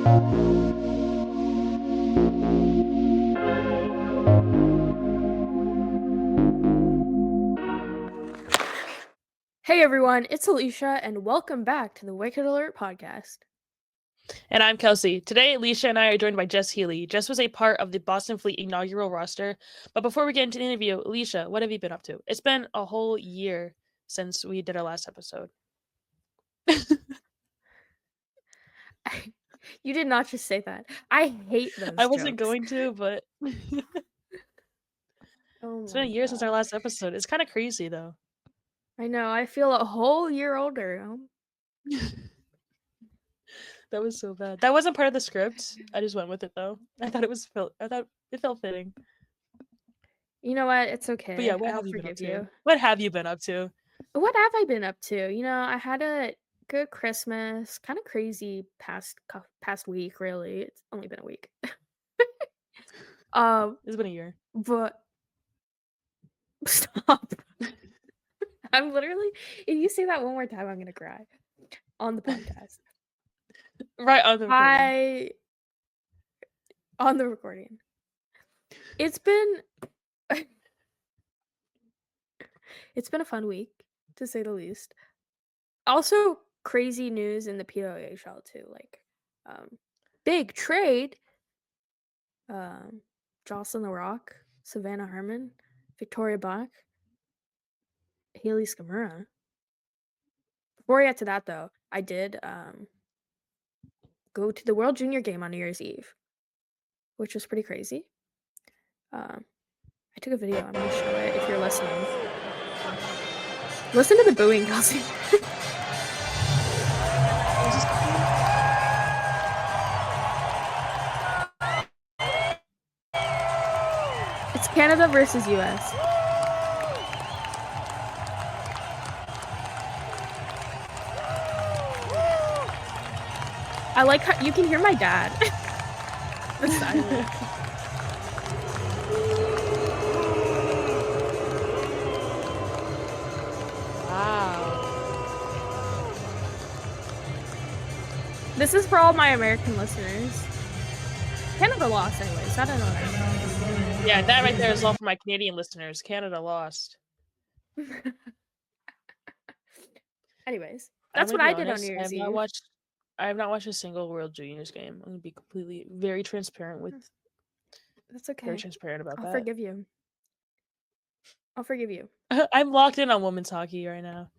Hey everyone, it's Elisha, and welcome back to the Wicked Alert podcast. And I'm Kelsey. Today, Elisha and I are joined by Jess Healey. Jess was a part of the Boston Fleet inaugural roster. But before we get into the interview, Elisha, what have you been up to? It's been a whole year since we did our last episode. You did not just say that. I hate those I wasn't jokes. going to, but Oh it's been a year since our last episode. It's kind of crazy, though. I know, I feel a whole year older. That was so bad. That wasn't part of the script. I just went with it, though. I thought it felt fitting. You know what? It's okay. But yeah, what I'll have you been up forgive to? you. What have you been up to? What have I been up to? I had a good Christmas. Kind of crazy past week, really. It's only been a week. It's been a year. But stop. I'm literally, if you say that one more time, I'm gonna cry on the podcast. Right on the recording. On the recording. It's been a fun week, to say the least. Also, crazy news in the PWHL too. Like, big trade. Jocelyn the Rock, Savannah Herman, Victoria Bach, Haley Skamura. Before I get to that, though, I did go to the World Junior game on New Year's Eve, which was pretty crazy. I took a video. I'm gonna show it if you're listening. Listen to the booing, Kelsey. It's Canada versus US. I like how you can hear my dad. The silence. Wow. This is for all my American listeners. Canada lost anyways. I don't know. Yeah, that right there is all for my Canadian listeners. Canada lost. Anyways, that's what I did on New Year's Eve. I have not watched a single World Juniors game. I'm gonna be completely very transparent with. That's okay. Very transparent about that. I'll forgive you. I'm locked in on women's hockey right now.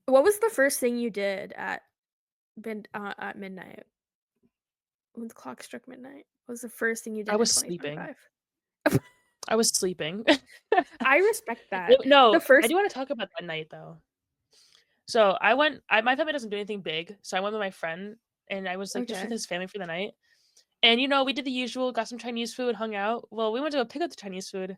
What was the first thing you did at midnight? When the clock struck midnight, what was the first thing you did? I was sleeping. I was sleeping. I respect that. No, I do want to talk about that night though. So my family doesn't do anything big, so I went with my friend, and I was like just with his family for the night. And we did the usual, got some Chinese food, hung out. Well, we went to go pick up the Chinese food,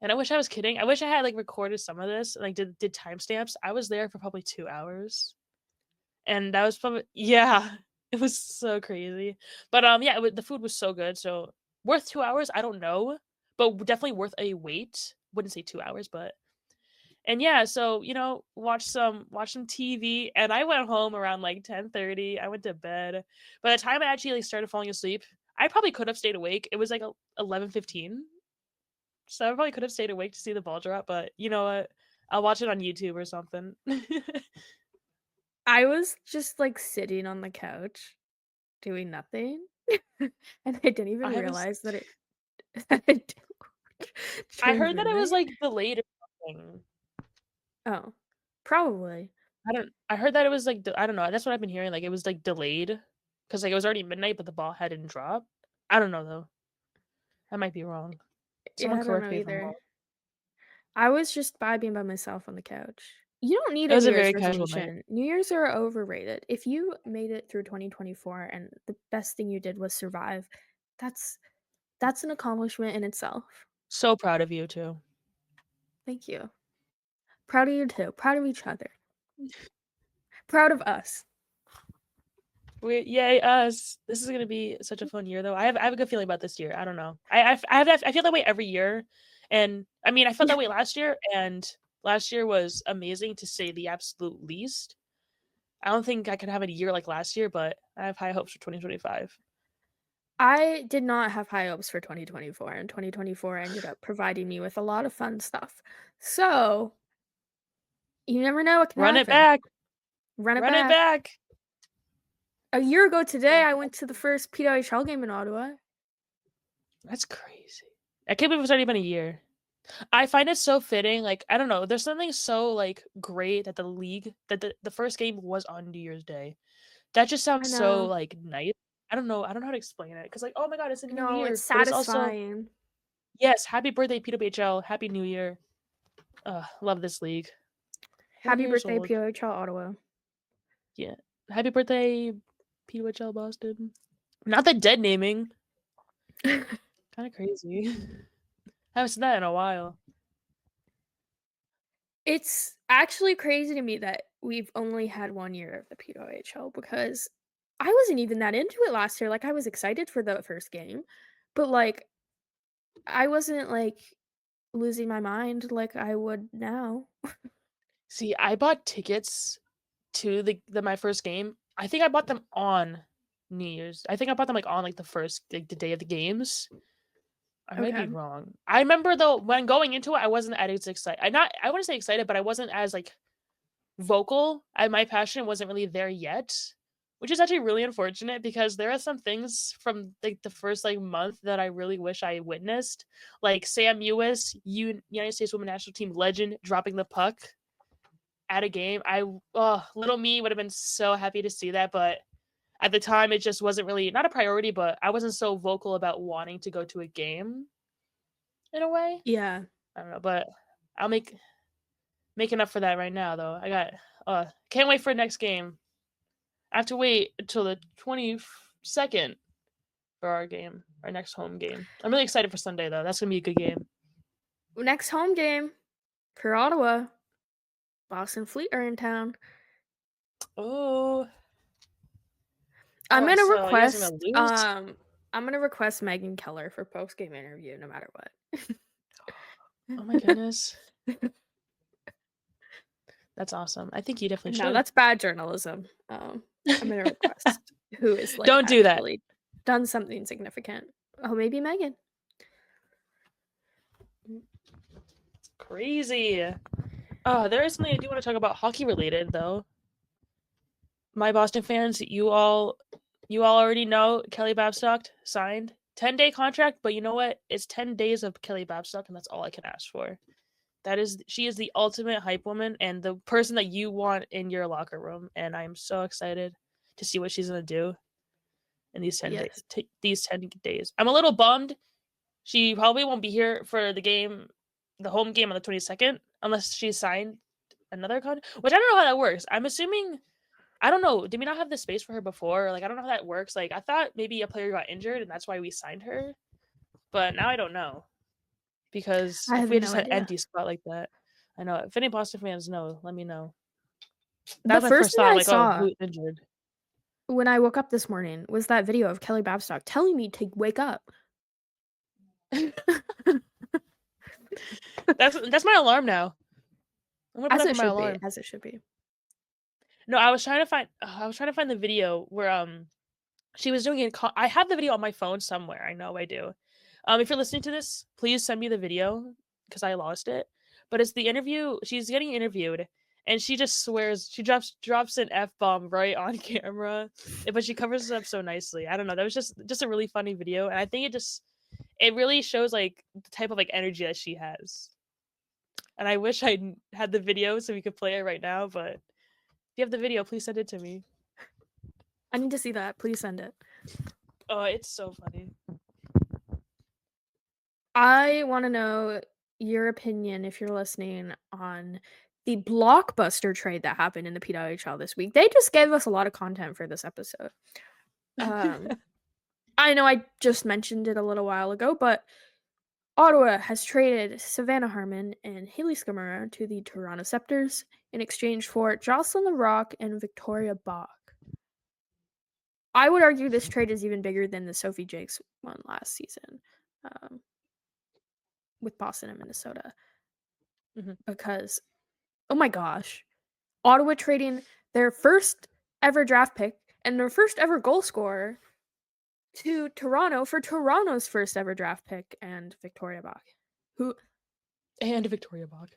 and I wish I was kidding. I wish I had like recorded some of this, and like did timestamps. I was there for probably 2 hours, and that was probably it was so crazy. But the food was so good. So worth 2 hours? I don't know, but definitely worth a wait. Wouldn't say 2 hours, but. And so watch some TV, and I went home around like 10:30. I went to bed. By the time I actually like started falling asleep, I probably could have stayed awake. It was like 11:15, so I probably could have stayed awake to see the ball drop. But you know what? I'll watch it on YouTube or something. I was just like sitting on the couch, doing nothing, and I didn't even realize that it. I heard that it was like delayed or something. Oh, probably. I heard that it was like I don't know. That's what I've been hearing. Like it was like delayed because like it was already midnight, but the ball hadn't dropped. I don't know though. I might be wrong. Someone correct me if I'm wrong. I was just vibing by myself on the couch. You don't need a New Year's resolution. New Year's are overrated. If you made it through 2024 and the best thing you did was survive, that's an accomplishment in itself. So proud of you too. Thank you. Proud of you too. Proud of each other. Proud of us. Yay us! This is gonna be such a fun year, though. I have a good feeling about this year. I don't know. I feel that way every year, and I mean I felt that way last year, and last year was amazing to say the absolute least. I don't think I could have a year like last year, but I have high hopes for 2025. I did not have high hopes for 2024, and 2024 ended up providing me with a lot of fun stuff. So, you never know what can Run it happen. back. Run it Run it back. back. A year ago today, Oh, I went to the first PWHL game in Ottawa. that's crazy. I can't believe it's already been a year. I find it so fitting, like, I don't know, there's something so, like, great that the league that the first game was on New Year's Day. That just I sounds so, know. like, nice. I don't know how to explain it because like, "Oh my god, it's a new No, it's year," but it's also satisfying. yes, happy birthday, PWHL, happy New Year. Love this league. 1 Happy years birthday, old. PWHL Ottawa. Yeah. Happy birthday, PWHL Boston. Not the dead naming. Kinda crazy. Haven't seen that in a while. It's actually crazy to me that we've only had 1 year of the PWHL because I wasn't even that into it last year. Like, I was excited for the first game, but, like, I wasn't, like, losing my mind like I would now. See, I bought tickets to the my first game. I think I bought them on New Year's. I think I bought them, like, on, like, the first like, the day of the games. I might be Okay. wrong. I remember, though, when going into it, I wasn't as excited. I wouldn't say excited, but I wasn't as, like, vocal. My passion wasn't really there yet, which is actually really unfortunate because there are some things from, like, the first, like, month that I really wish I witnessed, like Sam Ewis, United States Women's National Team legend, dropping the puck at a game. Little me would have been so happy to see that, but at the time, it just wasn't really not a priority, but I wasn't so vocal about wanting to go to a game in a way. Yeah. I don't know, but I'll making up for that right now though. I got can't wait for next game. I have to wait until the 22nd for our game, our next home game. I'm really excited for Sunday though. That's gonna be a good game. Next home game for Ottawa, Boston Fleet are in town. Oh, I'm gonna so you guys are request, gonna lose? um, I'm gonna request Megan Keller for post-game interview no matter what. Oh my goodness, that's awesome. I think you definitely No, should. that's bad journalism. I'm gonna request who is, like, Don't do that. actually done something significant. Oh, maybe Megan. Crazy. There is something I do want to talk about hockey related though. My Boston fans, you all already know Kelly Babstock signed 10-day contract, but you know what? It's 10 days of Kelly Babstock and that's all I can ask for. She is the ultimate hype woman and the person that you want in your locker room and I am so excited to see what she's going to do in these 10 days. Yes. These 10 days. I'm a little bummed she probably won't be here for the home game on the 22nd unless she signed another contract, which I don't know how that works. I'm assuming I don't know. Did we not have the space for her before? Like, I don't know how that works. Like, I thought maybe a player got injured and that's why we signed her. But now I don't know. Because I if have we no just had an idea. empty spot like that, I know. If any Boston fans know, let me know. That The was my first first thing thought. I'm I like, oh, saw who's injured? when I woke up this morning was that video of Kelly Babstock telling me to wake up. That's my alarm now. I'm gonna put As that for it my should be, alarm. as it should be. No, I was trying to find the video where she was doing it. I have the video on my phone somewhere. I know I do. If you're listening to this, please send me the video because I lost it. But it's the interview. She's getting interviewed, and she just swears. She drops an f bomb right on camera, but she covers it up so nicely. I don't know. That was just a really funny video, and I think it really shows like the type of like energy that she has. And I wish I had the video so we could play it right now. But if you have the video, please send it to me. I need to see that. Please send it. Oh, it's so funny. I wanna know your opinion, if you're listening, on the blockbuster trade that happened in the PWHL this week. They just gave us a lot of content for this episode. Um, I know I just mentioned it a little while ago, but Ottawa has traded Savannah Harmon and Haley Skamara to the Toronto Scepters in exchange for Jocelyn LaRock and Victoria Bach. I would argue this trade is even bigger than the Sophie Jakes one last season, um, with Boston and Minnesota, Mhm. because oh my gosh, Ottawa trading their first ever draft pick and their first ever goal scorer to Toronto for Toronto's first ever draft pick and Victoria Bach, who And Victoria Bach.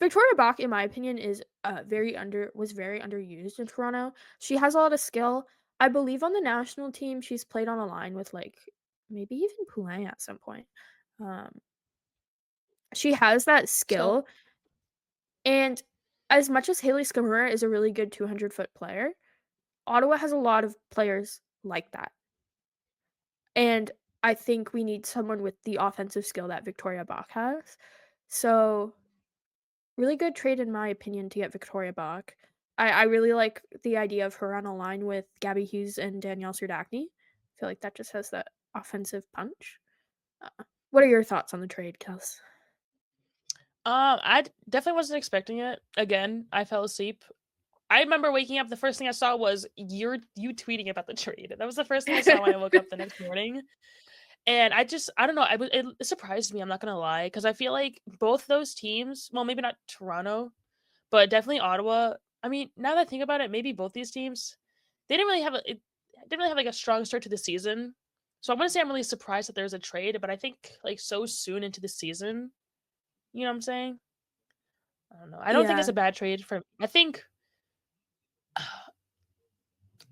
Victoria Bach, in my opinion, is very underused in Toronto. She has a lot of skill. I believe on the national team, she's played on a line with like maybe even Poulain at some point. Um, she has that So skill, and as much as Haley Skamura is a really good 200-foot player, Ottawa has a lot of players like that. And I think we need someone with the offensive skill that Victoria Bach has. So, really good trade in my opinion to get Victoria Bach. I really like the idea of her on a line with Gabby Hughes and Danielle Serdachny. I feel like that just has that offensive punch. What are your thoughts on the trade, Kels? definitely wasn't expecting it. Again, I fell asleep. I remember waking up, the first thing I saw was you tweeting about the trade. That was the first thing I saw when I woke up the next morning. And I don't know, it surprised me, I'm not gonna lie, because I feel like both those teams, well, maybe not Toronto, but definitely Ottawa. I mean, now that I think about it, maybe both these teams, they didn't really have like a strong start to the season. So I want to say I'm really surprised that there's a trade, but I think like so soon into the season, you know what I'm saying? I don't know. I don't think it's Yeah. a bad trade for.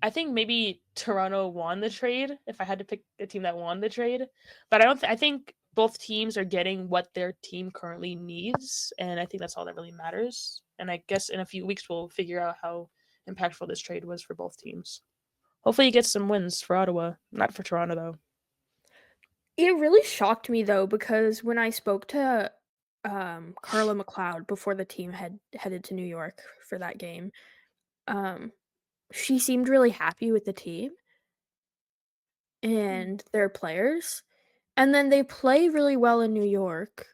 I think maybe Toronto won the trade if I had to pick a team that won the trade, but I don't. I think both teams are getting what their team currently needs, and I think that's all that really matters. And I guess in a few weeks we'll figure out how impactful this trade was for both teams. Hopefully, you get some wins for Ottawa, not for Toronto though. It really shocked me though because when I spoke to Carla McLeod before the team had headed to New York for that game, um she seemed really happy with the team Mm. and their players. And then they play really well in New York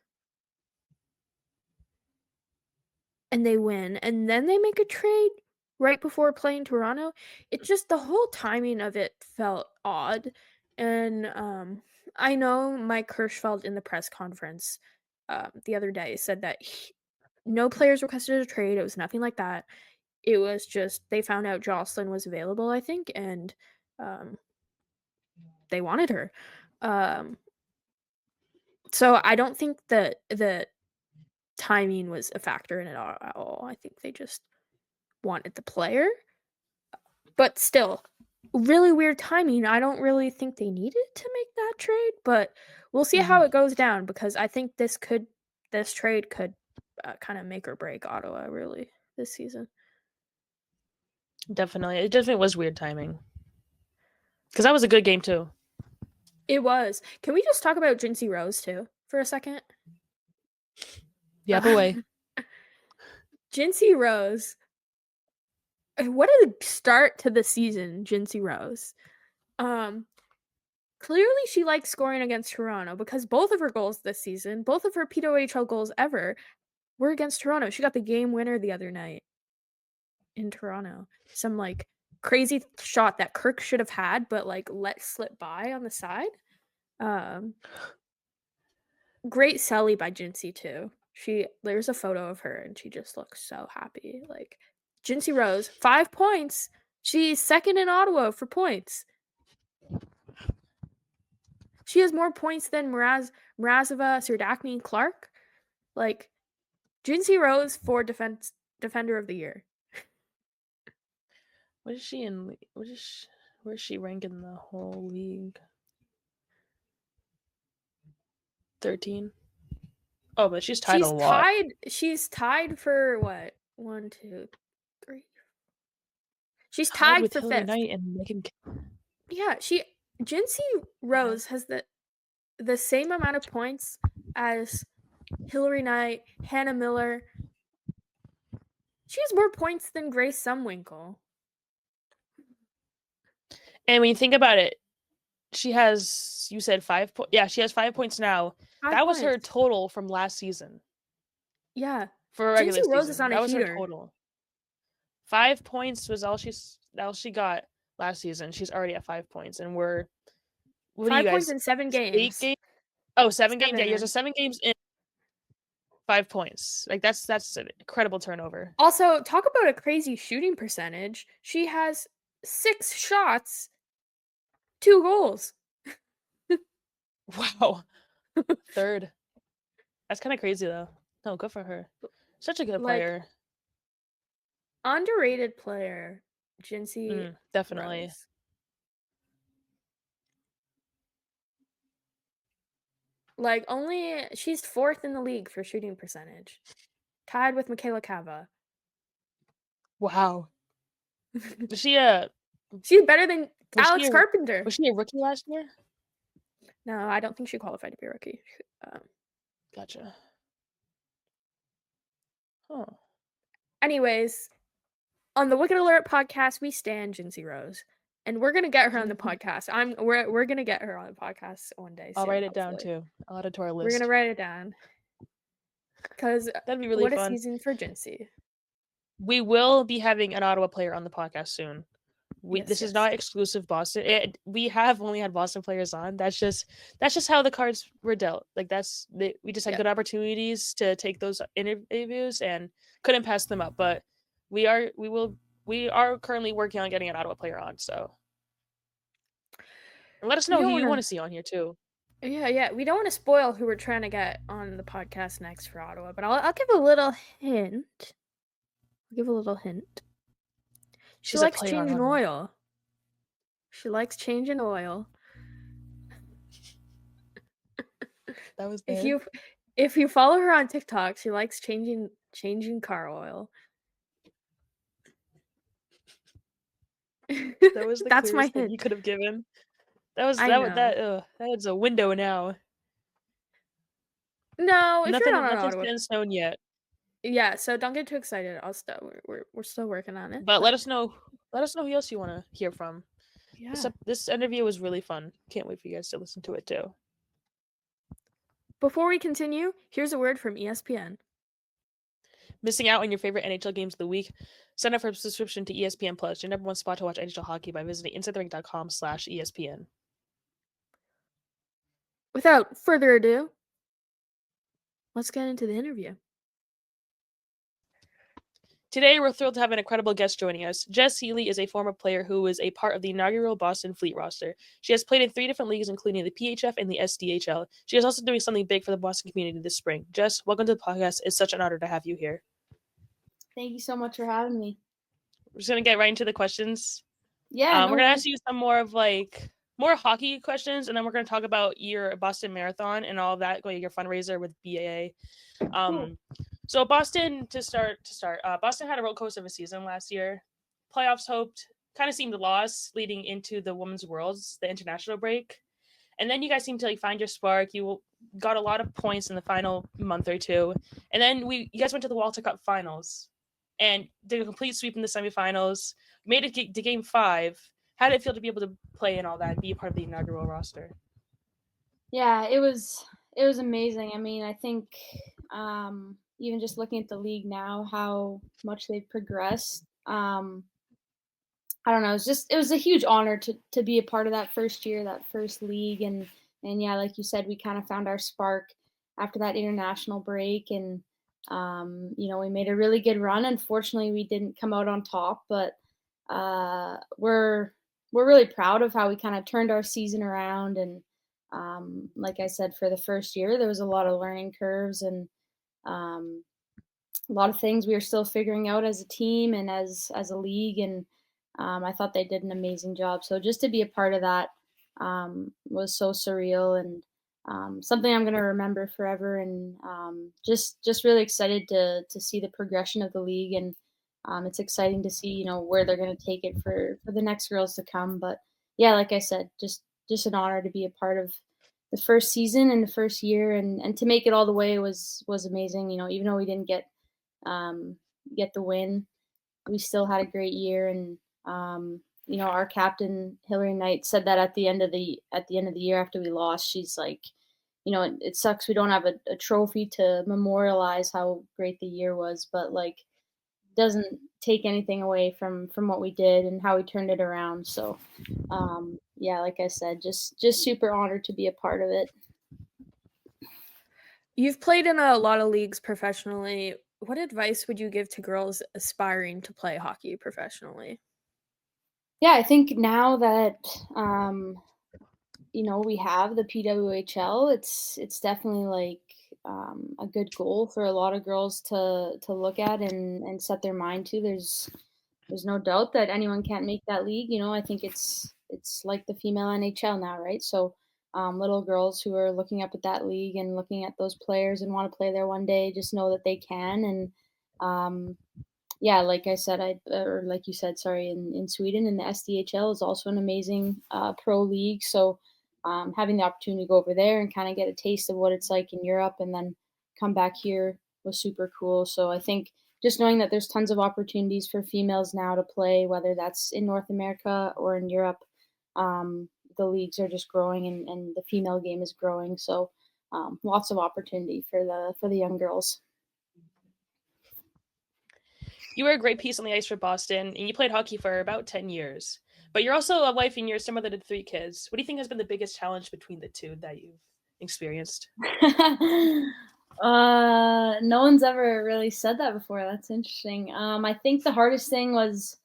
and they win. And then they make a trade right before playing Toronto. It just the whole timing of it felt odd. And I know Mike Hirschfeld in the press conference the other day said that no players requested a trade. It was nothing like that. It was just they found out Jocelyn was available, I think, and um, they wanted her. Um, so I don't think that the timing was a factor in it at all. I think they just wanted the player, but still, really weird timing. I don't really think they needed to make that trade, but we'll see how Mhm. it goes down because I think this trade could kind of make or break Ottawa really this season. Definitely, it definitely was weird timing because that was a good game too. It was. Can we just talk about Jinsey Rose too for a second? Yap Uh, away. Jinsey Rose, what a start to the season, Jinsey Rose. Um, Clearly she likes scoring against Toronto because both of her goals this season, both of her PWHL goals ever, were against Toronto. She got the game winner the other night in Toronto. Some like crazy shot that Kirk should have had, but like let slip by on the side. Um, Great celly by Jinsey too. There's a photo of her and she just looks so happy. Like Jinsey Rose, 5 points. She's second in Ottawa for points. She has more points than Mrazova, Serdachny, and Clark. Like Jinsey Rose for defender of the year. What is she in? Where is she ranked in the whole league? 13. Oh, but she's tied a lot. She's tied for what? One, two, three. She's Tied tied with for Hillary fifth. Knight and Megan. Yeah, Jinsey Yeah. Rose has the same amount of points as Hillary Knight, Hannah Miller. She has more points than Grace Sumwinkle. And when you think about it, she has. You said 5 points. Yeah, she has 5 points now. 5 That was her points. total from last season Yeah. for a Jinsey regular Rose is season. on a That was her heater. total. 5 points was all she got last season. She's already at 5 points, and we're what are you 5 points guys? in 7 8 games. games? Oh, 7 games. Yeah, 7 you guys are in. 7 games in. 5 points. Like, that's an incredible turnover. Also, talk about a crazy shooting percentage. She has 6 shots, 2 goals. Wow. Third. That's kinda crazy, though. No, good for her. Such a good Like, player. underrated player, Jinsey Definitely. Rose. Like, she's 4th in the league for shooting percentage, tied with Michaela Cava. Wow. Was she She's better than Alex Carpenter. was she a rookie last year? No, I don't think she qualified to be a rookie. Um, Gotcha. Huh. anyways, on the Wicked Alert podcast, we stand Jinsey Rose, and we're gonna get her on the podcast. We're gonna get her on the podcast one day I'll soon, write it down hopefully. too. I'll add it to our We're gonna list. write it down because That'd be really what a fun. season for Jinsey. We will be having an Ottawa player on the podcast soon. This is Yes. not exclusive Boston. We have only had Boston players on. That's just how the cards were dealt. Like we just had Yep. good opportunities to take those interviews and couldn't pass them up. But we are currently working on getting an Ottawa player on. So and let us know who you want to see on here too. Yeah. We don't want to spoil who we're trying to get on the podcast next for Ottawa, but I'll give a little hint. She likes changing oil. She likes changing oil. That was bad. If you follow her on TikTok, she likes changing car oil. That was the That's my clearest thing you hint. could have given. That was I know. that is a window now. No, if you're not on Nothing's Ottawa, in stone yet. yeah. So don't get too excited. We're still working on it. But let us know who else you want to hear from. Yeah. This interview was really fun. Can't wait for you guys to listen to it too. Before we continue, here's a word from ESPN. Missing out on your favorite NHL games of the week? Sign up for a subscription to ESPN Plus, your #1 spot to watch NHL hockey by visiting InsideTheRink.com/ESPN. Without further ado, let's get into the interview. Today, we're thrilled to have an incredible guest joining us. Jess Healey is a former player who was a part of the inaugural Boston Fleet roster. She has played in 3 different leagues, including the PHF and the SDHL. She is also doing something big for the Boston community this spring. Jess, welcome to the podcast. It's such an honor to have you here. Thank you so much for having me. We're just going to get right into the questions. Yeah, we're going to ask you some more hockey questions, and then we're going to talk about your Boston Marathon and all of that, your fundraiser with BAA. Cool. So Boston, to start, Boston had a roller coaster of a season last year. Playoffs hoped kind of seemed lost leading into the Women's Worlds, the international break. And then you guys seemed to find your spark. You got a lot of points in the final month or two. And then you guys went to the Walter Cup finals and did a complete sweep in the semifinals, made it to game 5. How did it feel to be able to play in all that and be a part of the inaugural roster? Yeah, it was amazing. I mean, I think even just looking at the league now, how much they've progressed. I don't know. It was a huge honor to be a part of that first year, that first league, and yeah, like you said, we kind of found our spark after that international break, and we made a really good run. Unfortunately, we didn't come out on top, but we're really proud of how we kind of turned our season around. And like I said, for the first year, there was a lot of learning curves and a lot of things we are still figuring out as a team and as a league. And I thought they did an amazing job. So just to be a part of that was so surreal and something I'm going to remember forever. And just really excited to see the progression of the league. And it's exciting to see, where they're going to take it for the next girls to come. But yeah, like I said, just an honor to be a part of the first season and the first year, and to make it all the way was amazing. Even though we didn't get the win, we still had a great year. And our captain Hillary Knight said that at the end of the year after we lost, she's like, it sucks we don't have a trophy to memorialize how great the year was, but like doesn't take anything away from what we did and how we turned it around. So yeah, like I said, just super honored to be a part of it. You've played in a lot of leagues professionally. What advice would you give to girls aspiring to play hockey professionally? Yeah, I think now that we have the PWHL, it's definitely like a good goal for a lot of girls to look at and set their mind to. There's no doubt that anyone can't make that league. I think it's like the female NHL now, right? So little girls who are looking up at that league and looking at those players and want to play there one day just know that they can. And um, yeah, like I said, or like you said, sorry, in Sweden, and the SDHL is also an amazing pro league. So having the opportunity to go over there and kind of get a taste of what it's like in Europe, and then come back here was super cool. So I think just knowing that there's tons of opportunities for females now to play, whether that's in North America or in Europe, the leagues are just growing, and the female game is growing. So lots of opportunity for the young girls. You were a great piece on the ice for Boston, and you played hockey for about 10 years. But you're also a wife and you're a mother to 3 kids. What do you think has been the biggest challenge between the two that you've experienced? No one's ever really said that before. That's interesting. I think the hardest thing was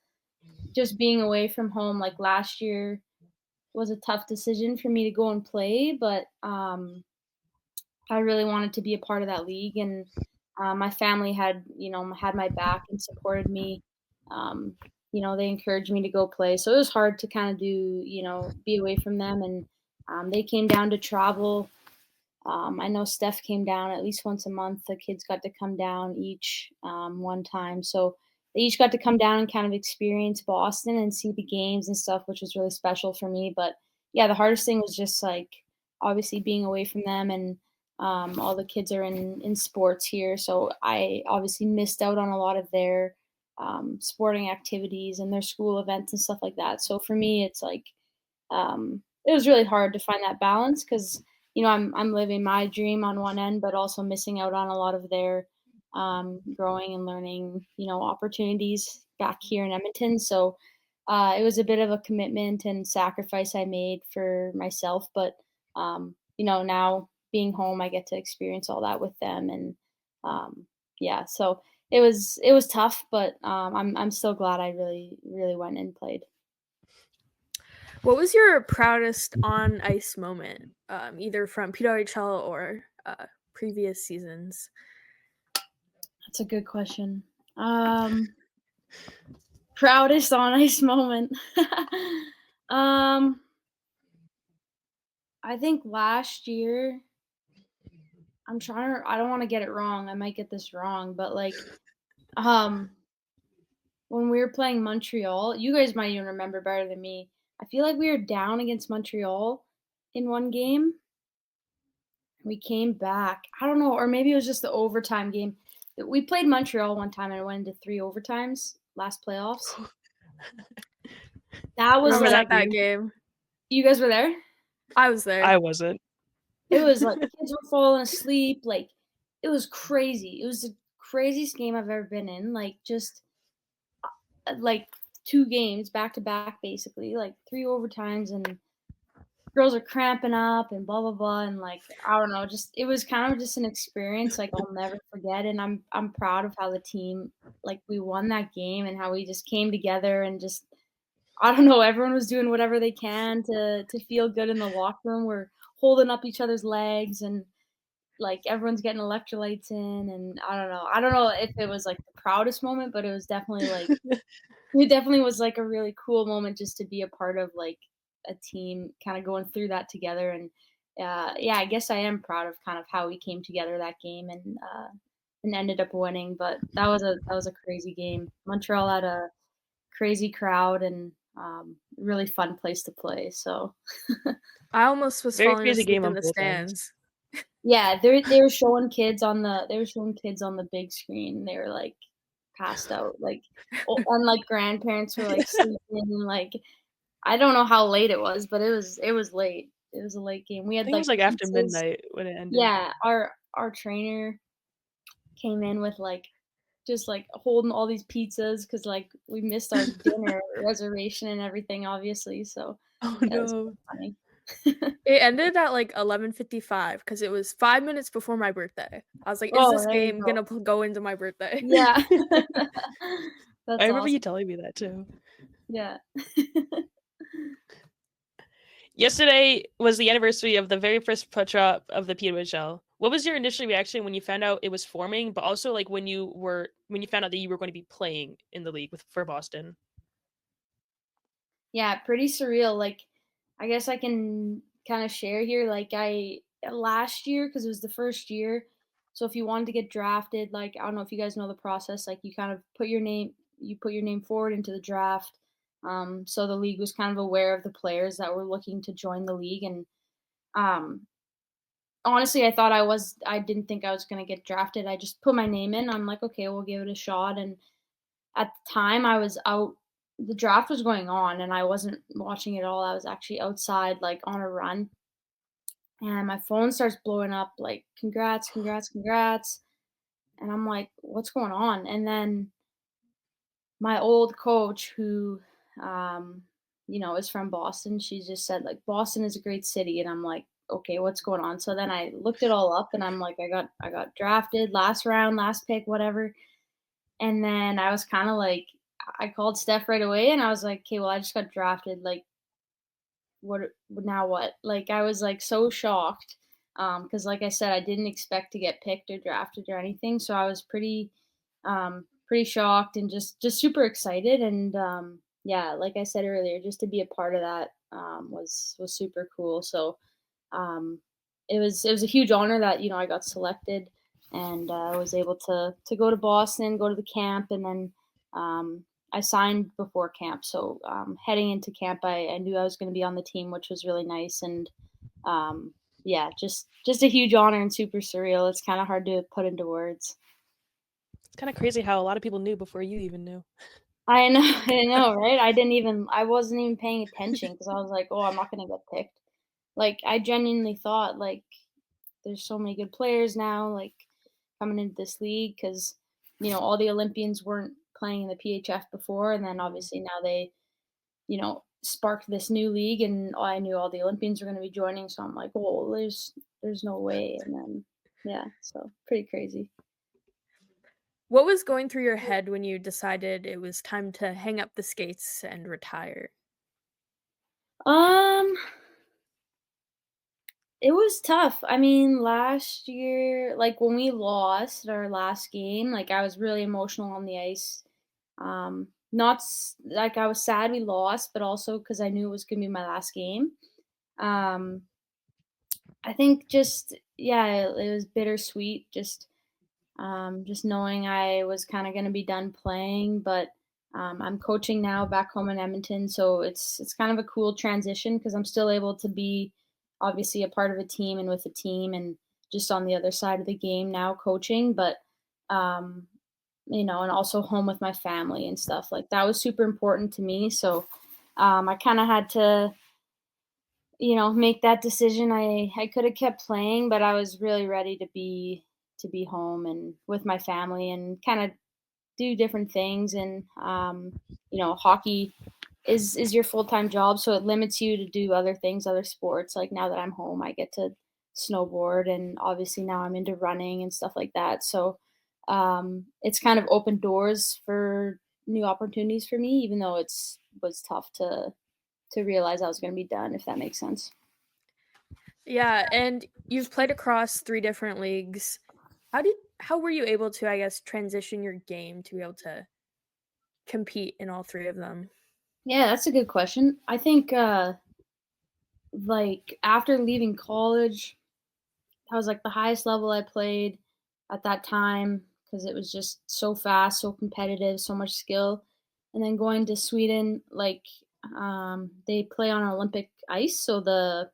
just being away from home. Like last year was a tough decision for me to go and play, but I really wanted to be a part of that league, and my family had my back and supported me. Um, they encouraged me to go play, so it was hard to kind of be away from them, and they came down to travel. I know Steph came down at least once a month. The kids got to come down each one time. So they each got to come down and kind of experience Boston and see the games and stuff, which was really special for me. But yeah, the hardest thing was just like obviously being away from them, and all the kids are in sports here. So I obviously missed out on a lot of their sporting activities and their school events and stuff like that. So for me, it's like it was really hard to find that balance because I'm living my dream on one end, but also missing out on a lot of their growing and learning opportunities back here in Edmonton. So it was a bit of a commitment and sacrifice I made for myself, but now being home, I get to experience all that with them, and yeah, so it was tough, but I'm still glad I really really went and played. What was your proudest on ice moment, either from PWHL or previous seasons? That's a good question. Proudest on ice moment. um, I think last year. I'm trying to. I don't want to get it wrong. I might get this wrong, but like, um, when we were playing Montreal, you guys might even remember better than me. I feel like we were down against Montreal in one game. We came back. I don't know, or maybe it was just the overtime game. We played Montreal one time and it went into 3 overtimes last playoffs. That was Remember like that That game? game. You guys were there? I was there. I wasn't. It was like kids were falling asleep, like, it was crazy. It was the craziest game I've ever been in, like, just, like, 2 games back to back, basically, like, 3 overtimes, and girls are cramping up and blah blah blah, and like I don't know, just it was kind of just an experience like I'll never forget, and I'm proud of how the team like we won that game and how we just came together and just I don't know, everyone was doing whatever they can to feel good in the locker room. We're holding up each other's legs, and like everyone's getting electrolytes in, and I don't know if it was like the proudest moment, but it was definitely like it definitely was, like, a really cool moment just to be a part of, like, a team kinda going through that together, and, yeah, I guess I am proud of kind of how we came together that game and ended up winning, but that was a crazy game. Montreal had a crazy crowd and, really fun place to play, so I almost was Very falling crazy asleep game in on the both ends. stands. yeah, they were showing kids on the big screen, they were, like, passed out, like, and, like, grandparents were, like, sleeping, like, I don't know how late it was, but it was late. It was a late game. We I had, think it like, was like after pizzas. midnight when it ended. Yeah, our trainer came in with, like, just, like, holding all these pizzas because like, we missed our dinner reservation and everything, obviously, so Oh that was no. funny. It ended at, like, 11:55 because it was 5 minutes before my birthday. I was like, "Is Oh, this there you game go. gonna go into my birthday?" Yeah. I That's remember you awesome. telling me that too. Yeah. Yesterday was the anniversary of the very first putt drop of the PWHL. What was your initial reaction when you found out it was forming, but also, like, when you found out that you were going to be playing in the league for Boston? Yeah, pretty surreal, like, I guess I can kinda share here, like, I last year, because it was the first year, so if you wanted to get drafted, like, I don't know if you guys know the process, like, you put your name forward into the draft, so the league was kind of aware of the players that were looking to join the league, and, um, honestly, I didn't think I was gonna get drafted, I just put my name in, I'm like, "Okay, we'll give it a shot," and at the time, I was out the draft was going on, and I wasn't watching it all, I was actually outside, like, on a run, and my phone starts blowing up, like, "Congrats, congrats, congrats," and I'm like, "What's going on?" And then my old coach who, um, is from Boston, she just said, like, "Boston is a great city," and I'm like, "Okay, what's going on?" So then I looked it all up, and I'm like, I got drafted, last round, last pick, whatever. And then I was kinda like I called Steph right away, and I was like, "Okay, well, I just got drafted, like, now what?" Like, I was, like, so shocked, because like I said, I didn't expect to get picked or drafted or anything, so I was pretty shocked and just super excited, and, yeah, like I said earlier, just to be a part of that, was super cool, so, um, it was a huge honor that, I got selected and, I was able to go to Boston, go to the camp, and then, I signed before camp. So, heading into camp, I knew I was gonna be on the team, which was really nice, and, yeah, just a huge honor and super surreal. It's kinda hard to put into words. It's kinda crazy how a lot of people knew before you even knew. I know, I know, right? I wasn't even paying attention because I was like, "Oh, I'm not gonna get picked." Like, I genuinely thought, like, there's so many good players now, like, coming into this league because all the Olympians weren't playing in the PHF before, and then obviously now they, sparked this new league, and I knew all the Olympians were gonna be joining, so I'm like, "Oh, there's no way," and then yeah, so pretty crazy. What was going through your head when you decided it was time to hang up the skates and retire? Um, it was tough. I mean, last year, like, when we lost our last game, like, I was really emotional on the ice. Not like I was sad we lost, but also because I knew it was gonna be my last game. Um, I think just yeah, it was bittersweet. Just knowing I was kind of gonna be done playing, but I'm coaching now back home in Edmonton, so it's kind of a cool transition because I'm still able to be obviously a part of a team and with a team, and just on the other side of the game now coaching, but um, and also home with my family and stuff. Like that was super important to me. So I kind of had to, make that decision. I could have kept playing, but I was really ready to be home and with my family and kind of do different things. And hockey is your full time job, so it limits you to do other things, other sports. Like now that I'm home, I get to snowboard, and obviously now I'm into running and stuff like that. So it's kind of opened doors for new opportunities for me, even though it's was tough to realize I was going to be done, if that makes sense. Yeah, and you've played across 3 different leagues. How were you able to, I guess, transition your game to be able to compete in all 3 of them? Yeah, that's a good question. I think like after leaving college, that was like the highest level I played at that time because it was just so fast, so competitive, so much skill. And then going to Sweden, like they play on Olympic ice, so the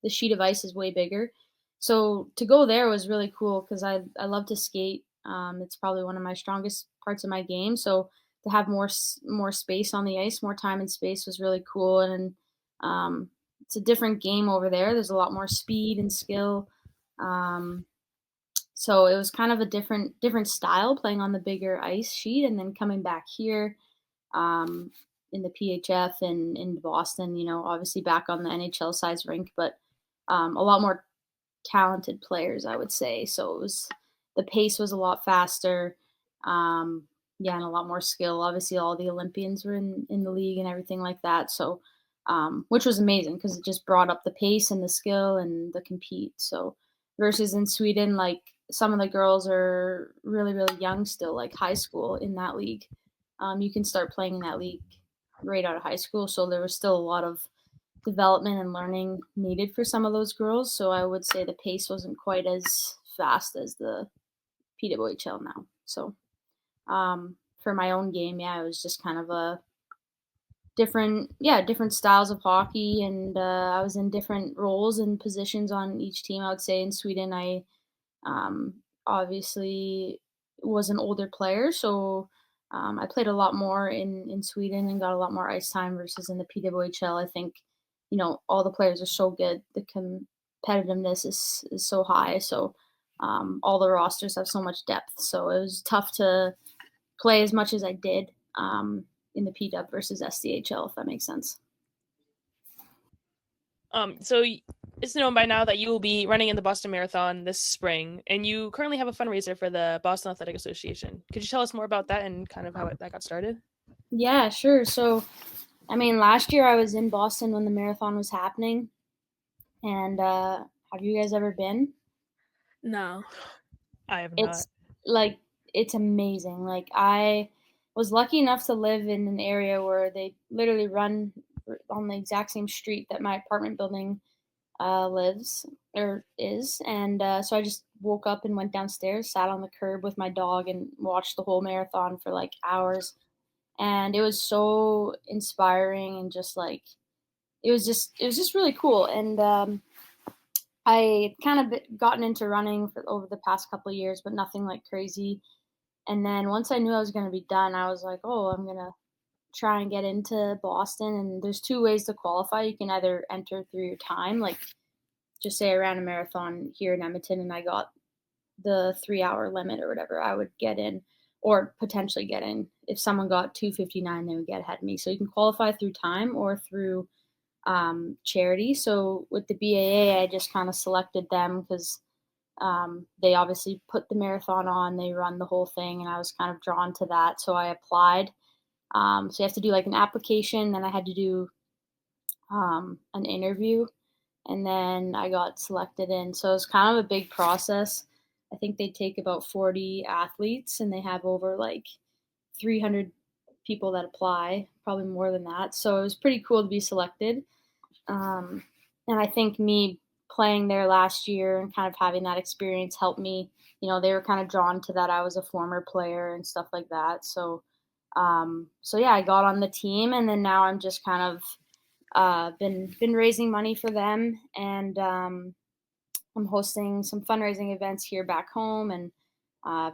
sheet of ice is way bigger. So to go there was really cool because I love to skate. It's probably one of my strongest parts of my game. So to have more space on the ice, more time and space was really cool. And um, it's a different game over there. There's a lot more speed and skill. Um, so it was kind of a different style playing on the bigger ice sheet, and then coming back here. Um, the PHF and in Boston, obviously back on the NHL size rink, but a lot more talented players, I would say. So the pace was a lot faster. Um, yeah, and a lot more skill. Obviously, all the Olympians were in the league and everything like that. So, which was amazing because it just brought up the pace and the skill and the compete. So, versus in Sweden, like some of the girls are really, really young still, like high school in that league. You can start playing in that league right out of high school. So there was still a lot of development and learning needed for some of those girls. So I would say the pace wasn't quite as fast as the PWHL now. So for my own game, yeah, it was just kind of a different styles of hockey, and I was in different roles and positions on each team. I would say in Sweden, I obviously was an older player, so I played a lot more in Sweden and got a lot more ice time versus in the PWHL. I think all the players are so good. The competitiveness is so high, so all the rosters have so much depth. So it was tough to play as much as I did in the PW versus SDHL, if that makes sense. So it's known by now that you will be running in the Boston Marathon this spring, and you currently have a fundraiser for the Boston Athletic Association. Could you tell us more about that and kind of how that got started? Yeah, sure. So, I mean, last year I was in Boston when the marathon was happening, and have you guys ever been? No. I have not. It's like it's amazing. Like I was lucky enough to live in an area where they literally run on the exact same street that my apartment building lives or is. And so I just woke up and went downstairs, sat on the curb with my dog, and watched the whole marathon for like hours. And it was so inspiring and just like it was just really cool. And I kind of gotten into running for over the past couple of years, but nothing like crazy. And then once I knew I was going to be done, I was like, oh, I'm going to try and get into Boston. And there's two ways to qualify. You can either enter through your time, like just say I ran a marathon here in Edmonton and I got the 3 hour limit or whatever, I would get in or potentially get in. If someone got 2:59, they would get ahead of me. So you can qualify through time or through charity. So with the BAA, I just kind of selected them because they obviously put the marathon on, they run the whole thing, and I was kind of drawn to that. So I applied. So you have to do like an application, then I had to do an interview, and then I got selected in. So it's kind of a big process. I think they take about 40 athletes and they have over like 300 people that apply, probably more than that. So it was pretty cool to be selected. Um, and I think me playing there last year and kind of having that experience helped me. They were kind of drawn to that. I was a former player and stuff like that. So yeah, I got on the team, and then now I'm just kind of been raising money for them, and I'm hosting some fundraising events here back home, and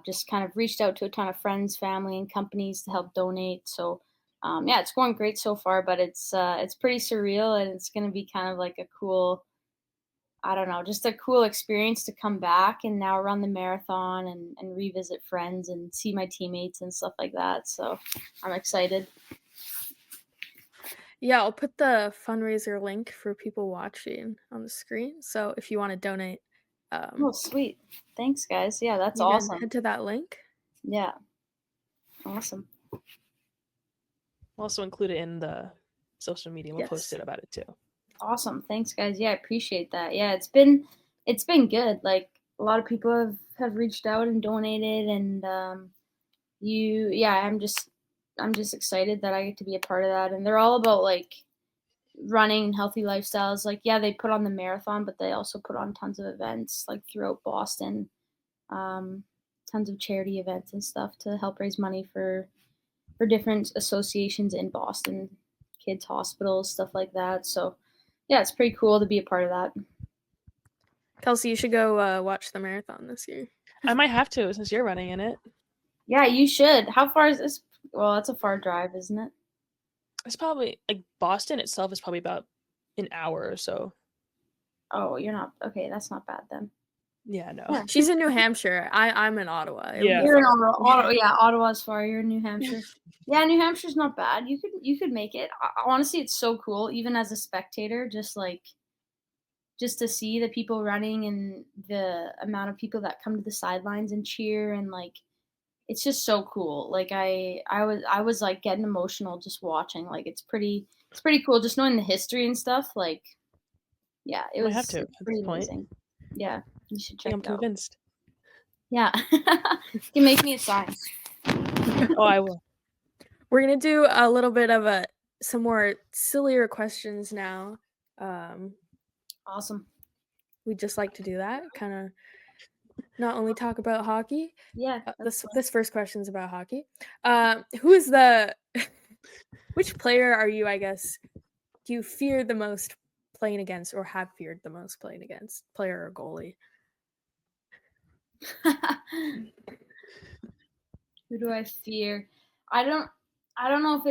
just kind of reached out to a ton of friends, family, and companies to help donate. So yeah, it's going great so far, but it's pretty surreal, and it's going to be kind of like a cool, I don't know, just a cool experience to come back and now run the marathon and revisit friends and see my teammates and stuff like that. So I'm excited. Yeah, I'll put the fundraiser link for people watching on the screen. So if you want to donate, Oh, sweet. Thanks, guys. Yeah, that's you can awesome. head to that link. Yeah. Awesome. We'll also include it in the social media. We'll post Yes. it about it too. Awesome. Thanks, guys. Yeah, I appreciate that. Yeah, it's been good. Like a lot of people have reached out and donated, and yeah, I'm just excited that I get to be a part of that. And they're all about like running and healthy lifestyles. Like yeah, they put on the marathon, but they also put on tons of events like throughout Boston. Um, Tons of charity events and stuff to help raise money for different associations in Boston, kids hospitals, stuff like that. So yeah, it's pretty cool to be a part of that. Kelsea, you should go watch the marathon this year. I might have to since you're running in it. Yeah, you should. How far is this? Well, that's a far drive, isn't it? It's probably like Boston itself is probably about an hour or so. Oh, you're not okay. That's not bad then. Yeah, no. Yeah. She's in New Hampshire. I'm in Ottawa. Yeah. You're in Ottawa. Yeah, Ottawa's far. You're in New Hampshire. Yeah, New Hampshire's not bad. You could make it. Honestly, it's so cool, even as a spectator, just to see the people running and the amount of people that come to the sidelines and cheer and like it's just so cool. Like I was like getting emotional just watching. Like it's pretty cool just knowing the history and stuff. Like yeah, I might have to it's at this pretty point. amazing. Yeah, you should I check think I'm it out. convinced. Yeah. You can make me a sign. Oh, I will. We're gonna do a little bit of some more sillier questions now. Awesome. We just like to do that, kind of not only talk about hockey. Yeah. This first question is about hockey. Who is the which player are you, I guess, do you fear the most playing against or have feared the most playing against, player or goalie? Who do I fear? I don't know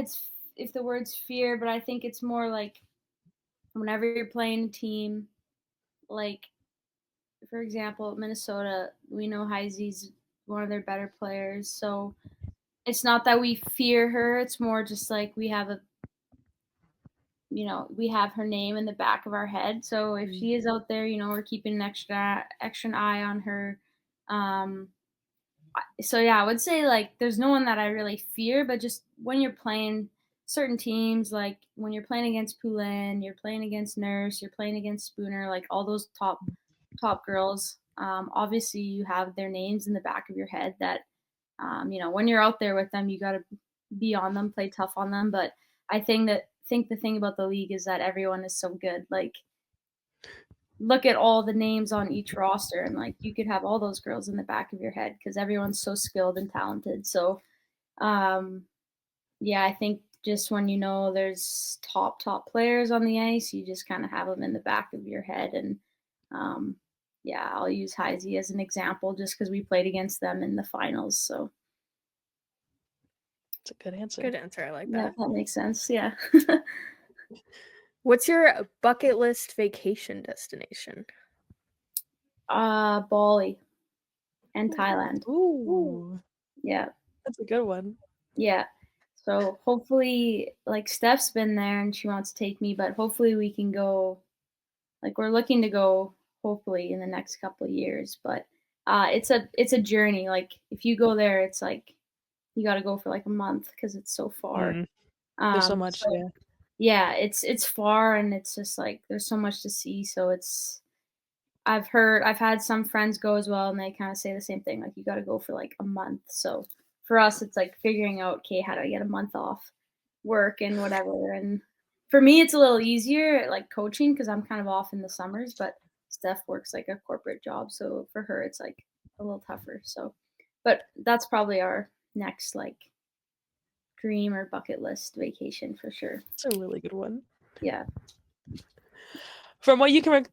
if the word's fear, but I think it's more like whenever you're playing a team, like for example, Minnesota, we know Heise's one of their better players, so it's not that we fear her, it's more just like we have we have her name in the back of our head. So if she is out there, we're keeping an extra eye on her. So yeah, I would say like there's no one that I really fear, but just when you're playing certain teams, like when you're playing against Poulin, you're playing against Nurse, you're playing against Spooner, like all those top girls. Obviously, you have their names in the back of your head that when you're out there with them, you got to be on them, play tough on them. But I think the thing about the league is that everyone is so good. Like look at all the names on each roster and like you could have all those girls in the back of your head because everyone's so skilled and talented. So yeah, I think just when there's top players on the ice, you just kind of have them in the back of your head. And yeah, I'll use Heise as an example just because we played against them in the finals. So that's a good answer. Good answer. I like yeah, that. that makes sense. Yeah. What's your bucket list vacation destination? Bali and Thailand. Ooh. Yeah. That's a good one. Yeah. So hopefully, like Steph's been there and she wants to take me, but hopefully we can go. Like we're looking to go hopefully in the next couple of years. But it's a journey. Like if you go there, it's like you got to go for like a month because it's so far. There's so much. Yeah. Yeah, it's far and it's just like there's so much to see. So I've had some friends go as well and they kind of say the same thing. Like you got to go for like a month. So for us, it's like figuring out, okay, how do I get a month off work and whatever. And for me, it's a little easier like coaching because I'm kind of off in the summers, but Steph works like a corporate job. So for her, it's like a little tougher. So, but that's probably our next like dream or bucket list vacation for sure. It's a really good one. Yeah. From what you can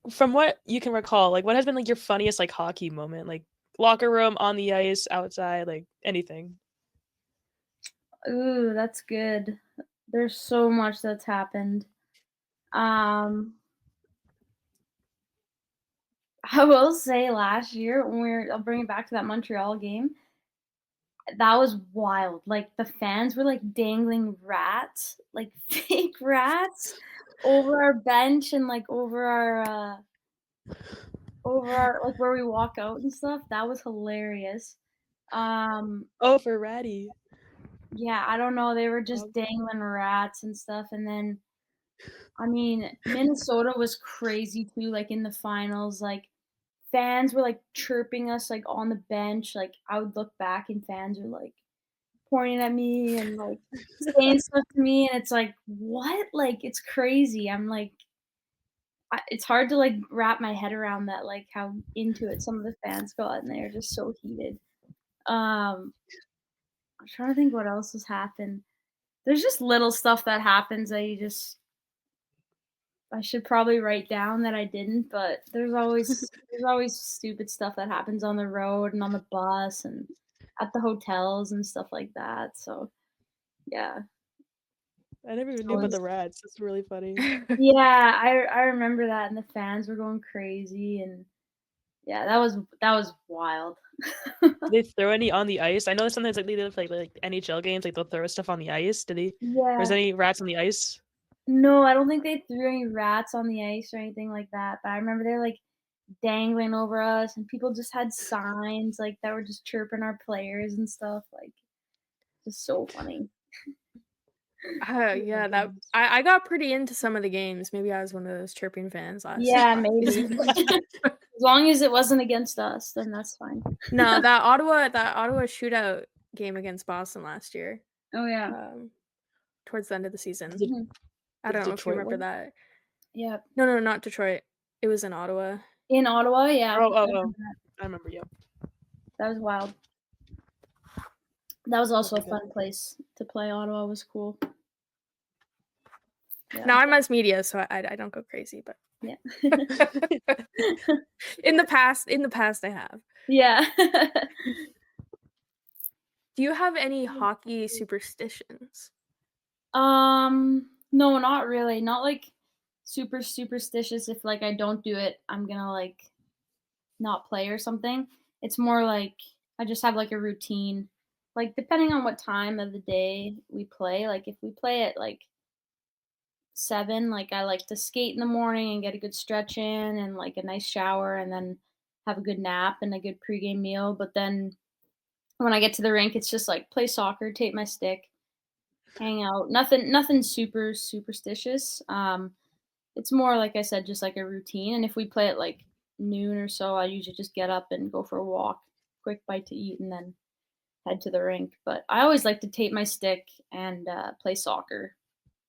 recall, like what has been like your funniest like hockey moment, like locker room, on the ice, outside, like anything? Ooh, that's good. There's so much that's happened. I will say last year when I'll bring it back to that Montreal game. That was wild. Like the fans were like dangling rats, like fake rats over our bench and like over our like where we walk out and stuff. That was hilarious. Oh, for Ratty. Yeah, I don't know. They were just dangling rats and stuff. And then, I mean, Minnesota was crazy too. Like in the finals, like fans were like chirping us like on the bench. Like I would look back and fans were like pointing at me and like saying stuff to me, and it's like what? Like it's crazy. I'm like, it's hard to like wrap my head around that. Like how into it some of the fans got, and they're just so heated. I'm trying to think what else has happened. There's just little stuff that happens that I should probably write down that I didn't, but there's always stupid stuff that happens on the road and on the bus and at the hotels and stuff like that. So, yeah. I never even knew about the rats. That's really funny. Yeah, I remember that, and the fans were going crazy, and Yeah, that was wild. Did they throw any on the ice? I know sometimes like they do like NHL games, like they'll throw stuff on the ice. Did they? Was Yeah. any rats on the ice? No, I don't think they threw any rats on the ice or anything like that, but I remember they're, like, dangling over us, and people just had signs, like, that were just chirping our players and stuff, like, just so funny. Oh my Yeah, that goodness. I got pretty into some of the games. Maybe I was one of those chirping fans last Yeah, last maybe. season. As long as it wasn't against us, then that's fine. No, that Ottawa shootout game against Boston last year, Oh, yeah. um, towards the end of the season. Did, Mhm. I did don't know if you Detroit remember win? that. Yep. No, no, not Detroit. It was in Ottawa. In Ottawa, yeah. Oh, I oh, oh. remember that. I remember. Yep. That was wild. That was Oh also my a god. fun place to play. Ottawa was cool. Yeah. Now I'm mass media, so I don't go crazy, but Yeah. in the past I have. Yeah. Do you have any hockey superstitions? No, not really. Not, like, super superstitious if, like, I don't do it, I'm gonna, like, not play or something. It's more like I just have, like, a routine. Like, depending on what time of the day we play, like, if we play at, like, 7, like, I like to skate in the morning and get a good stretch in and, like, a nice shower and then have a good nap and a good pregame meal, but then when I get to the rink, it's just, like, play soccer, tape my stick, hang out. Nothing super superstitious. It's more, like I said, just like a routine, and if we play at, like, noon or so, I usually just get up and go for a walk, quick bite to eat, and then head to the rink, but I always like to tape my stick and, play soccer.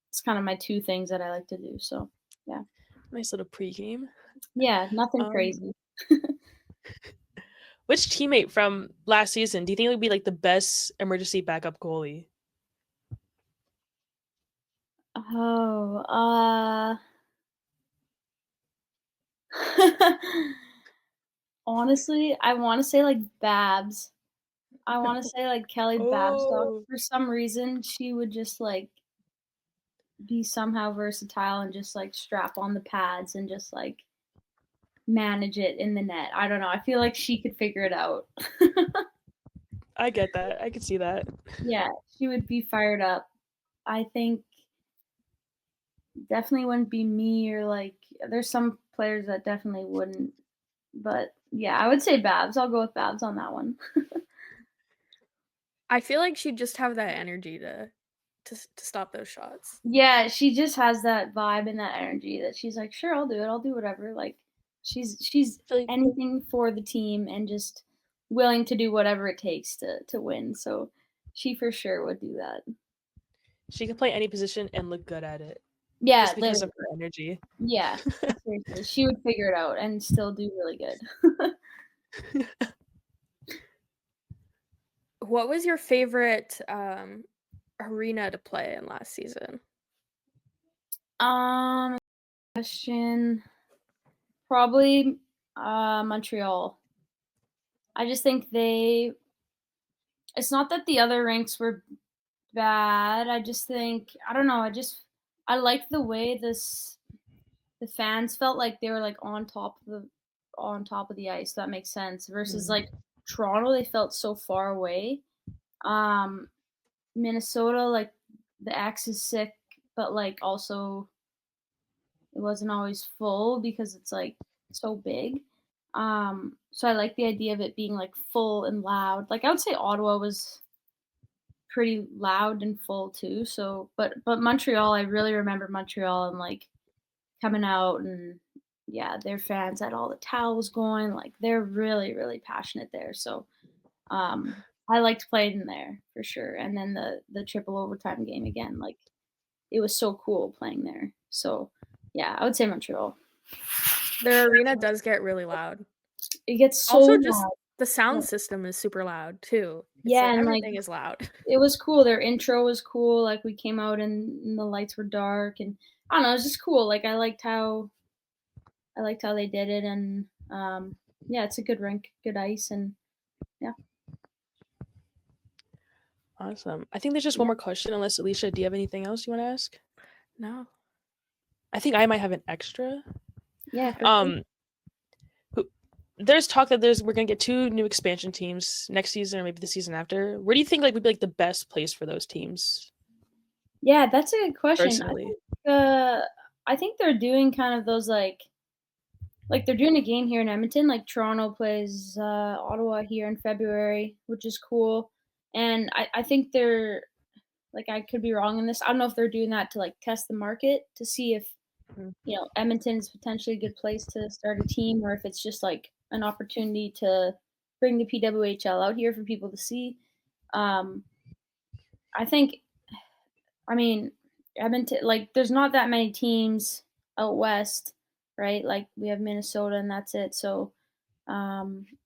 It's kinda my 2 things that I like to do, so, yeah. Nice little pregame. Yeah, nothing Um, crazy. which teammate from last season do you think would be like the best emergency backup goalie? Oh, honestly, I wanna say, like, Babs. I wanna say, like, Kelly Babstock. Oh, For some reason, she would just, like, be somehow versatile and just, like, strap on the pads and just, like, manage it in the net. I don't know, I feel like she could figure it out. I get that. I could see that. Yeah, she would be fired up. I think definitely wouldn't be me or, like, there's some players that definitely wouldn't, but, yeah, I would say Babs. I'll go with Babs on that one. I feel like she'd just have that energy to stop those shots. Yeah, she just has that vibe and that energy that she's like, "Sure, I'll do it. I'll do whatever." Like, she's I feel like anything for the team and just willing to do whatever it takes to win. So, she for sure would do that. she could play any position and look good at it Yeah, just because of literally. her energy. Yeah, seriously, she would figure it out and still do really good. What was your favorite, arena to play in last season? Um, question, probably, Montreal. I just think it's not that the other ranks were bad. I just think I don't know, I liked the way the fans felt like they were, like, on top of the ice, that makes sense, versus, Mhm. like, Toronto, they felt so far away. Um, Minnesota, like, the X is sick, but, like, also it wasn't always full because it's, like, so big. So I like the idea of it being, like, full and loud. Like, I would say Ottawa was pretty loud and full too, so but Montreal, I really remember Montreal and, like, coming out and yeah, their fans had all the towels going, like, they're really, really passionate there, so, I liked playing there for sure, and then the triple overtime game again, like, it was so cool playing there, so, yeah, I would say Montreal. Their arena does get really loud. It gets so Also, just loud. the Yeah. sound system is super loud too. It's Yeah, like and, like, everything is loud. it was cool, their intro was cool, like, we came out and the lights were dark, and I don't know, it was just cool, like, I liked how they did it, and, yeah, it's a good rink, good ice, and yeah. Awesome. I think there's just one Yeah. more question, unless Elisha, do you have anything else you want to ask? No. I think I might have an extra. Yeah, for sure. Um, who there's talk that we're gonna get 2 new expansion teams next season or maybe the season after. Where do you think like would be like the best place for those teams? Yeah, that's a good question. Personally. I think they're doing kind of those like they're doing a game here in Edmonton. Like Toronto plays Ottawa here in February, which is cool. And I think they're like I could be wrong in this. I don't know if they're doing that to like test the market to see if Mhm. Edmonton is potentially a good place to start a team, or if it's just like an opportunity to bring the PWHL out here for people to see. Um, I think, I mean, Edmonton, like, there's not that many teams out west, right? Like, we have Minnesota and that's it. So,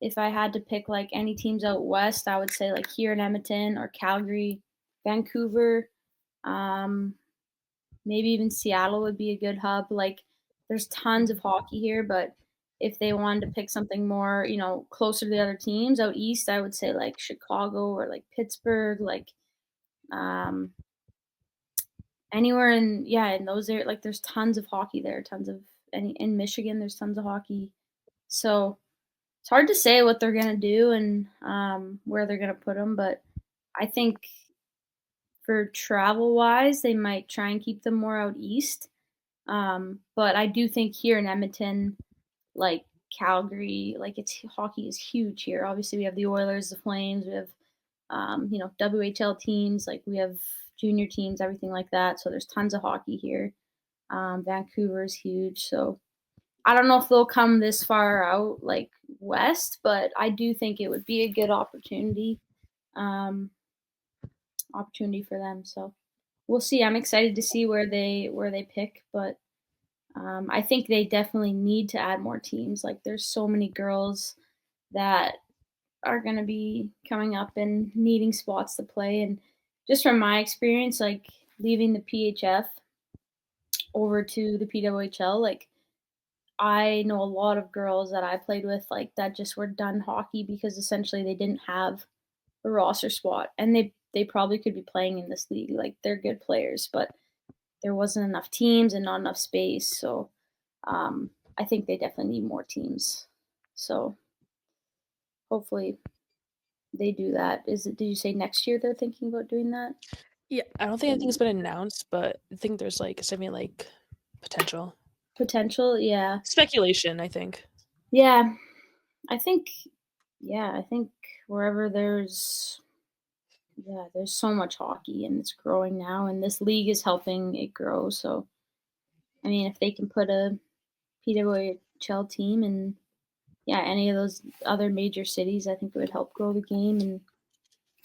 if I had to pick like any teams out west, I would say like here in Edmonton or Calgary, Vancouver, um, maybe even Seattle would be a good hub. Like, there's tons of hockey here, but if they wanted to pick something more, closer to the other teams out east, I would say like Chicago or like Pittsburgh, like um, anywhere in those areas. Like, there's tons of hockey there, tons of in Michigan, there's tons of hockey. So it's hard to say what they're gonna do and where they're gonna put them, but I think for travel wise, they might try and keep them more out east. But I do think here in Edmonton, like Calgary, like it's hockey is huge here. Obviously, we have the Oilers, the Flames, we have WHL teams, like we have junior teams, everything like that. So there's tons of hockey here. Vancouver is huge, so I don't know if they'll come this far out like west, but I do think it would be a good um, opportunity for them. So we'll see. I'm excited to see where they pick, but I think they definitely need to add more teams. Like there's so many girls that are going to be coming up and needing spots to play, and just from my experience, like leaving the PHF over to the PWHL, like I know a lot of girls that I played with like that just were done hockey because essentially they didn't have a roster spot, and they probably could be playing in this league. Like they're good players, but there wasn't enough teams and not enough space. So I think they definitely need more teams. So hopefully they do that. Did you say next year they're thinking about doing that? Yeah, I don't think anything's been announced, but I think there's like like potential. Potential, yeah. Speculation, I think. Yeah. I think I think wherever there's so much hockey and it's growing now and this league is helping it grow. So I mean if they can put a PWHL team in any of those other major cities, I think it would help grow the game and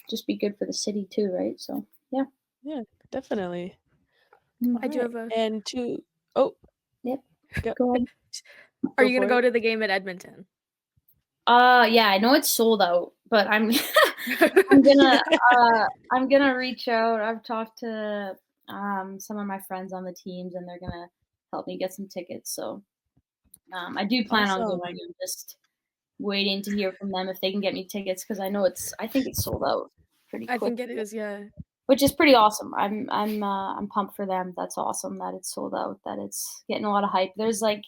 just be good for the city too, right? So yeah. Yeah, definitely. I do Alright, have a and to oh, Yep. go Go ahead. Are go you gonna for go it. to the game at Edmonton? Yeah, I know it's sold out, but I'm gonna I'm gonna reach out. I've talked to some of my friends on the teams and they're gonna help me get some tickets. So I do plan on going. Awesome. I'm just waiting to hear from them if they can get me tickets because I think it's sold out pretty I quick, think it is, yeah. which is pretty awesome. I'm pumped for them. That's awesome that it's sold out, that it's getting a lot of hype. There's like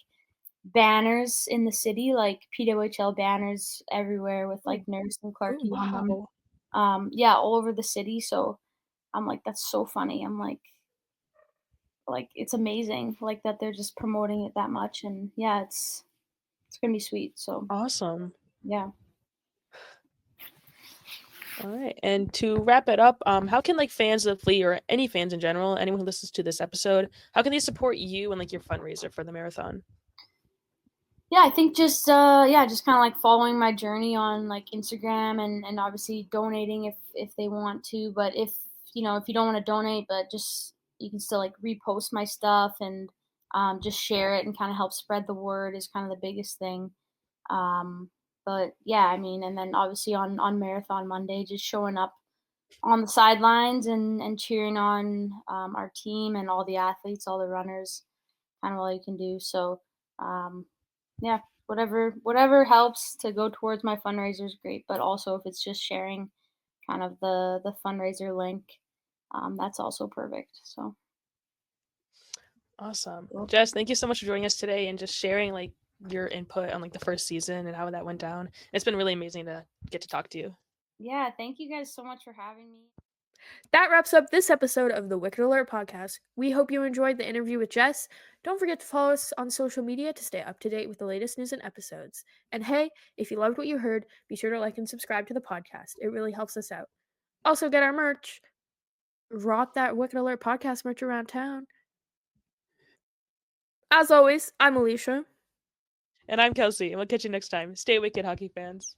banners in the city, like PWHL banners everywhere with Ooh, like Nurse and ooh, Clarky on them. wow. Yeah, all over the city. So I'm like, that's so funny. I'm like it's amazing, like that they're just promoting it that much, and yeah, it's gonna be sweet. So Awesome. yeah. Alright, and to wrap it up, how can, like, fans of Flea or any fans in general, anyone who listens to this episode, how can they support you and, like, your fundraiser for the marathon? Yeah, I think just kind of like following my journey on like Instagram and obviously donating if they want to, but if you don't want to donate, but just you can still like repost my stuff and just share it and kind of help spread the word is kind of the biggest thing. But yeah, I mean, and then obviously on Marathon Monday, just showing up on the sidelines and cheering on our team and all the athletes, all the runners, kind of all you can do. So um, yeah, whatever helps to go towards my fundraiser is great. But also if it's just sharing kind of the fundraiser link, that's also perfect. So Awesome. cool. Jess, thank you so much for joining us today and just sharing, like, your input on like the first season and how that went down. It's been really amazing to get to talk to you. Yeah, thank you guys so much for having me. That wraps up this episode of the Wicked Alert podcast. We hope you enjoyed the interview with Jess. Don't forget to follow us on social media to stay up to date with the latest news and episodes. And hey, if you loved what you heard, be sure to like and subscribe to the podcast. It really helps us out. Also, get our merch. Rock that Wicked Alert podcast merch around town. As always, I'm Elisha. And I'm Kelsea, and we'll catch you next time. Stay wicked, hockey fans.